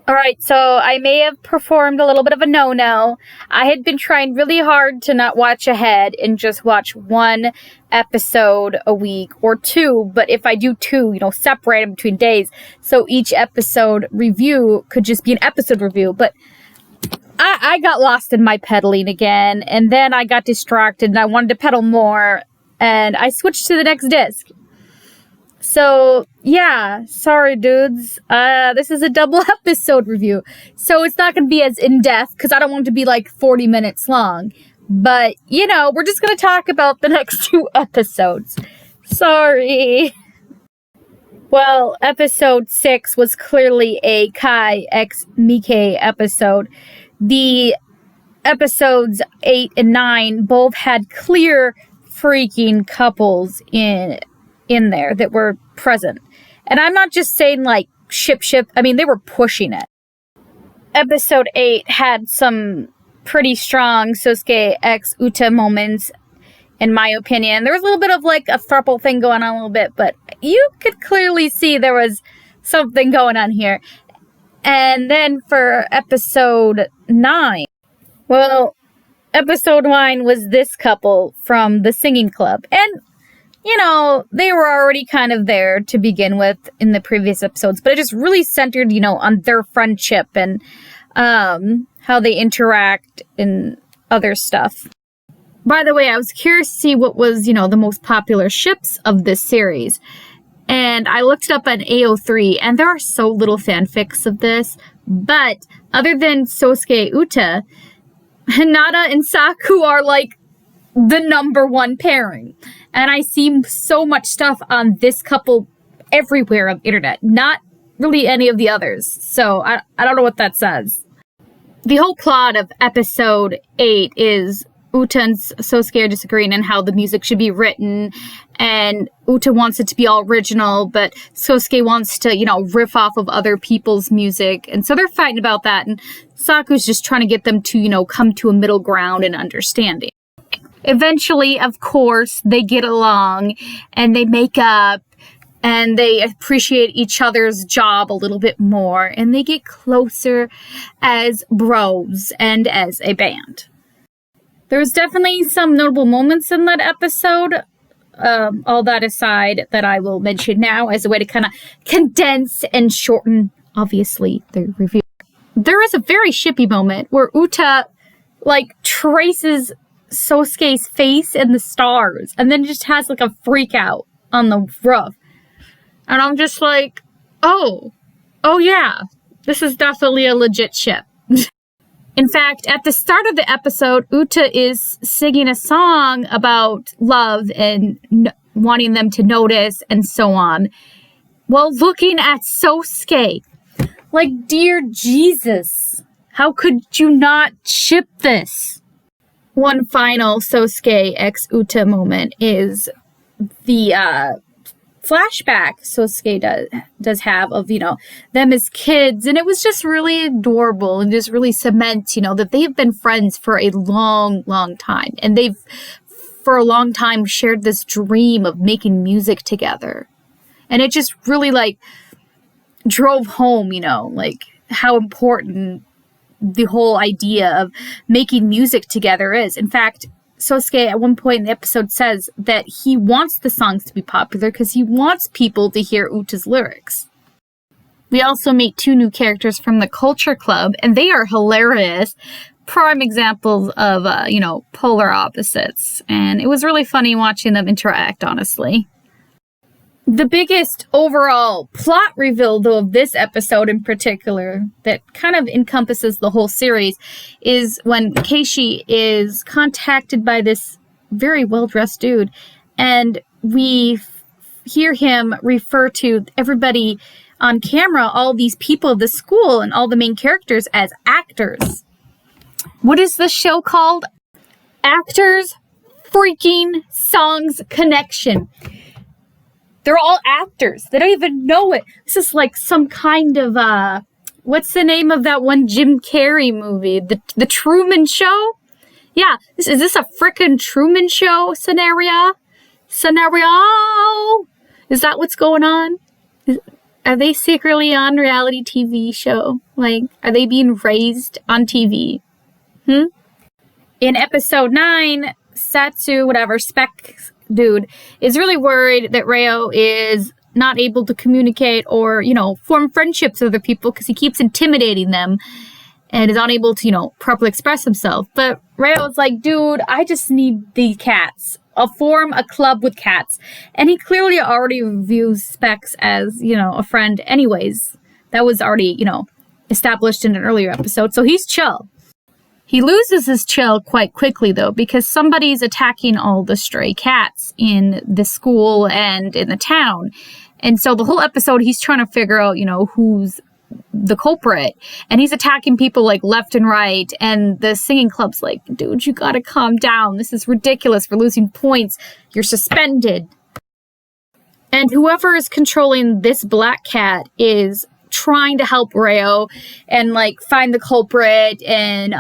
All right, so I may have performed a little bit of a no-no. I had been trying really hard to not watch ahead and just watch one episode a week or two, but if I do two, separate them between days, so each episode review could just be an episode review, but I got lost in my pedaling again, and then I got distracted and I wanted to pedal more, and I switched to the next disc. So, yeah, sorry, dudes. This is a double episode review. So it's not going to be as in-depth because I don't want it to be like 40 minutes long. But, we're just going to talk about the next two episodes. Sorry. Well, episode 6 was clearly a Kai x Mike episode. The episodes 8 and 9 both had clear freaking couples in there that were present. And I'm not just saying like ship. I mean, they were pushing it. Episode 8 had some pretty strong Sosuke x Uta moments, in my opinion. There was a little bit of like a throuple thing going on a little bit, but you could clearly see there was something going on here. And then for episode 9, well, episode 9 was this couple from the singing club. And they were already kind of there to begin with in the previous episodes, but it just really centered, on their friendship and how they interact and other stuff. By the way, I was curious to see what was, the most popular ships of this series. And I looked it up on AO3, and there are so little fanfics of this. But other than Sosuke Uta, Hinata and Saku are like the number one pairing. And I see so much stuff on this couple everywhere on the internet. Not really any of the others. So I don't know what that says. The whole plot of episode 8 is Uta and Sosuke are disagreeing on how the music should be written. And Uta wants it to be all original, but Sosuke wants to, riff off of other people's music. And so they're fighting about that. And Saku's just trying to get them to, come to a middle ground and understanding. Eventually, of course, they get along and they make up and they appreciate each other's job a little bit more and they get closer as bros and as a band. There was definitely some notable moments in that episode. All that aside, that I will mention now as a way to kind of condense and shorten, obviously, the review. There is a very shippy moment where Uta, traces Sosuke's face in the stars and then just has a freak out on the roof. And I'm just like, oh yeah, this is definitely a legit ship. In fact, at the start of the episode, Uta is singing a song about love and wanting them to notice and so on, while looking at Sosuke. Dear Jesus, how could you not ship this? One final Sosuke x Uta moment is the flashback Sosuke does have of, them as kids. And it was just really adorable and just really cements, that they've been friends for a long, long time. And they've, for a long time, shared this dream of making music together. And it just really, drove home, how important the whole idea of making music together is. In fact, Sosuke at one point in the episode says that he wants the songs to be popular because he wants people to hear Uta's lyrics. We also meet 2 new characters from the Culture Club, and they are hilarious. Prime examples of, polar opposites. And it was really funny watching them interact, honestly. The biggest overall plot reveal, though, of this episode in particular, that kind of encompasses the whole series, is when Keishi is contacted by this very well-dressed dude, and we hear him refer to everybody on camera, all these people of the school and all the main characters, as actors. What is this show called? Actors Freaking Songs Connection. They're all actors. They don't even know it. This is like some kind of, what's the name of that one Jim Carrey movie? The Truman Show? Yeah, is this a frickin' Truman Show scenario? Is that what's going on? Are they secretly on reality TV show? Like, are they being raised on TV? In episode 9, Satsu, whatever, Spec dude, is really worried that Reo is not able to communicate or, form friendships with other people because he keeps intimidating them and is unable to, properly express himself. But Reo's like, dude, I just need the cats. I'll form a club with cats. And he clearly already views Specs as, a friend anyways. That was already, established in an earlier episode. So he's chill. He loses his chill quite quickly, though, because somebody's attacking all the stray cats in the school and in the town. And so the whole episode, he's trying to figure out, who's the culprit. And he's attacking people like left and right. And the singing club's like, dude, you gotta calm down. This is ridiculous. We're losing points. You're suspended. And whoever is controlling this black cat is trying to help Reo and like find the culprit and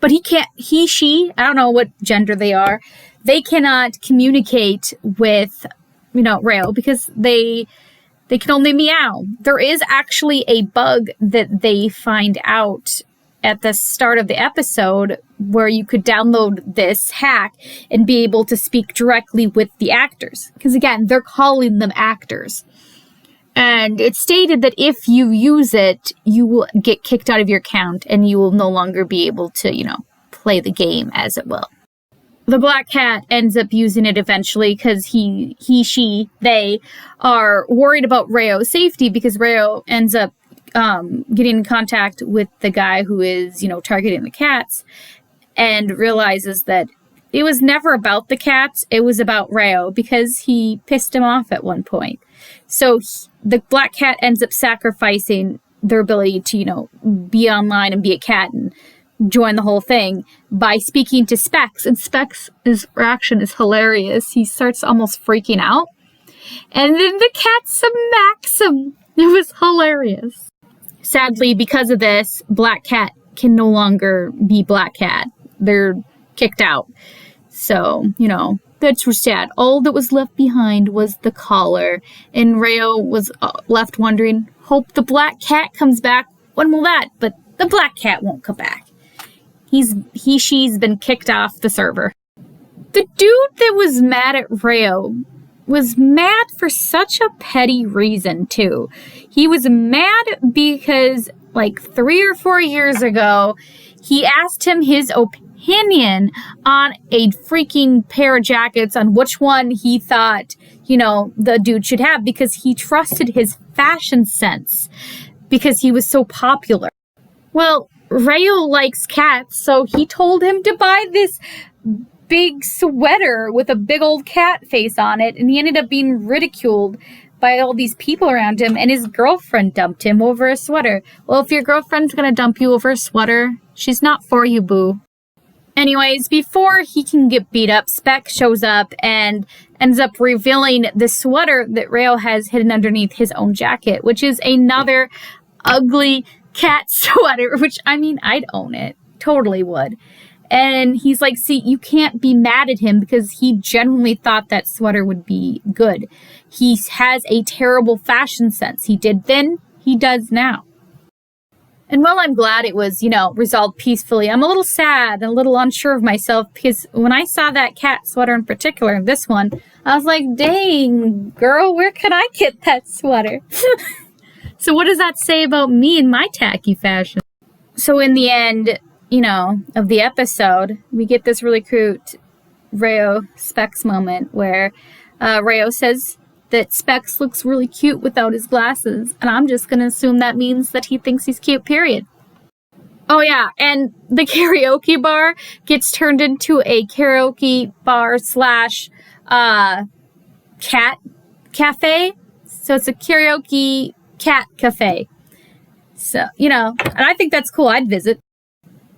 but she, I don't know what gender they are, they cannot communicate with Reo because they can only meow. There is actually a bug that they find out at the start of the episode where you could download this hack and be able to speak directly with the actors, because again, they're calling them actors. And it's stated that if you use it, you will get kicked out of your account and you will no longer be able to, play the game as it will. The black cat ends up using it eventually because they are worried about Reo's safety because Reo ends up getting in contact with the guy who is, targeting the cats and realizes that it was never about the cats. It was about Reo because he pissed him off at one point. So the black cat ends up sacrificing their ability to, be online and be a cat and join the whole thing by speaking to Specs. And Specs' reaction is hilarious. He starts almost freaking out. And then the cat smacks him. It was hilarious. Sadly, because of this, Black Cat can no longer be Black Cat. They're kicked out. So, that's was sad. All that was left behind was the collar. And Reo was left wondering, hope the black cat comes back. When will that? But the black cat won't come back. She's been kicked off the server. The dude that was mad at Reo was mad for such a petty reason, too. He was mad because, 3 or 4 years ago, he asked him his opinion on a freaking pair of jackets on which one he thought, the dude should have because he trusted his fashion sense because he was so popular. Well, Reo likes cats, so he told him to buy this big sweater with a big old cat face on it, and he ended up being ridiculed by all these people around him, and his girlfriend dumped him over a sweater. Well, if your girlfriend's gonna dump you over a sweater, she's not for you, boo. Anyways, before he can get beat up, Spec shows up and ends up revealing the sweater that Reo has hidden underneath his own jacket, which is another ugly cat sweater, which, I'd own it. Totally would. And he's like, see, you can't be mad at him because he genuinely thought that sweater would be good. He has a terrible fashion sense. He did then, he does now. And while I'm glad it was, resolved peacefully, I'm a little sad and a little unsure of myself because when I saw that cat sweater in particular, this one, I was like, dang, girl, where can I get that sweater? So what does that say about me and my tacky fashion? So in the end, of the episode, we get this really cute Reo Specs moment where Reo says that Specs looks really cute without his glasses. And I'm just going to assume that means that he thinks he's cute, period. Oh, yeah. And the karaoke bar gets turned into a karaoke bar / cat cafe. So it's a karaoke cat cafe. So, and I think that's cool. I'd visit.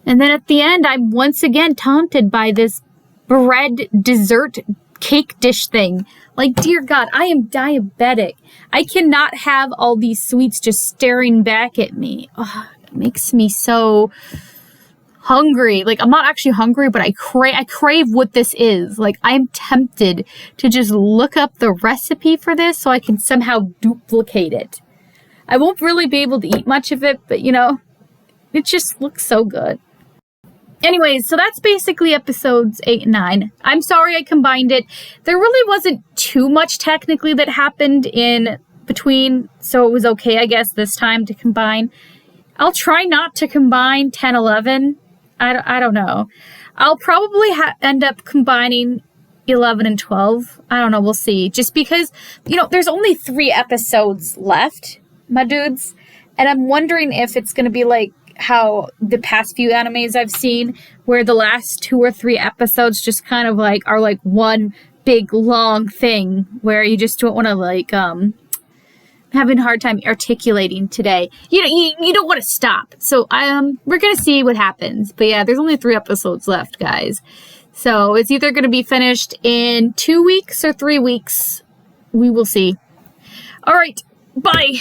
And then at the end, I'm once again taunted by this bread dessert cake dish thing. Like, dear God, I am diabetic. I cannot have all these sweets just staring back at me. Oh, it makes me so hungry. I'm not actually hungry, but I crave what this is. I'm tempted to just look up the recipe for this so I can somehow duplicate it. I won't really be able to eat much of it, but you know, it just looks so good. Anyways, so that's basically episodes 8 and 9. I'm sorry I combined it. There really wasn't too much technically that happened in between, so it was okay, I guess, this time to combine. I'll try not to combine 10, 11. I don't know. I'll probably end up combining 11 and 12. I don't know. We'll see. Just because, you know, there's only 3 episodes left, my dudes. And I'm wondering if it's going to be like how the past few animes I've seen, where the last 2 or 3 episodes just kind of like are like one big long thing where you just don't want to like, having a hard time articulating today. You know, you don't want to stop. So we're going to see what happens. But yeah, there's only 3 episodes left, guys. So it's either going to be finished in 2 weeks or 3 weeks. We will see. All right. Bye.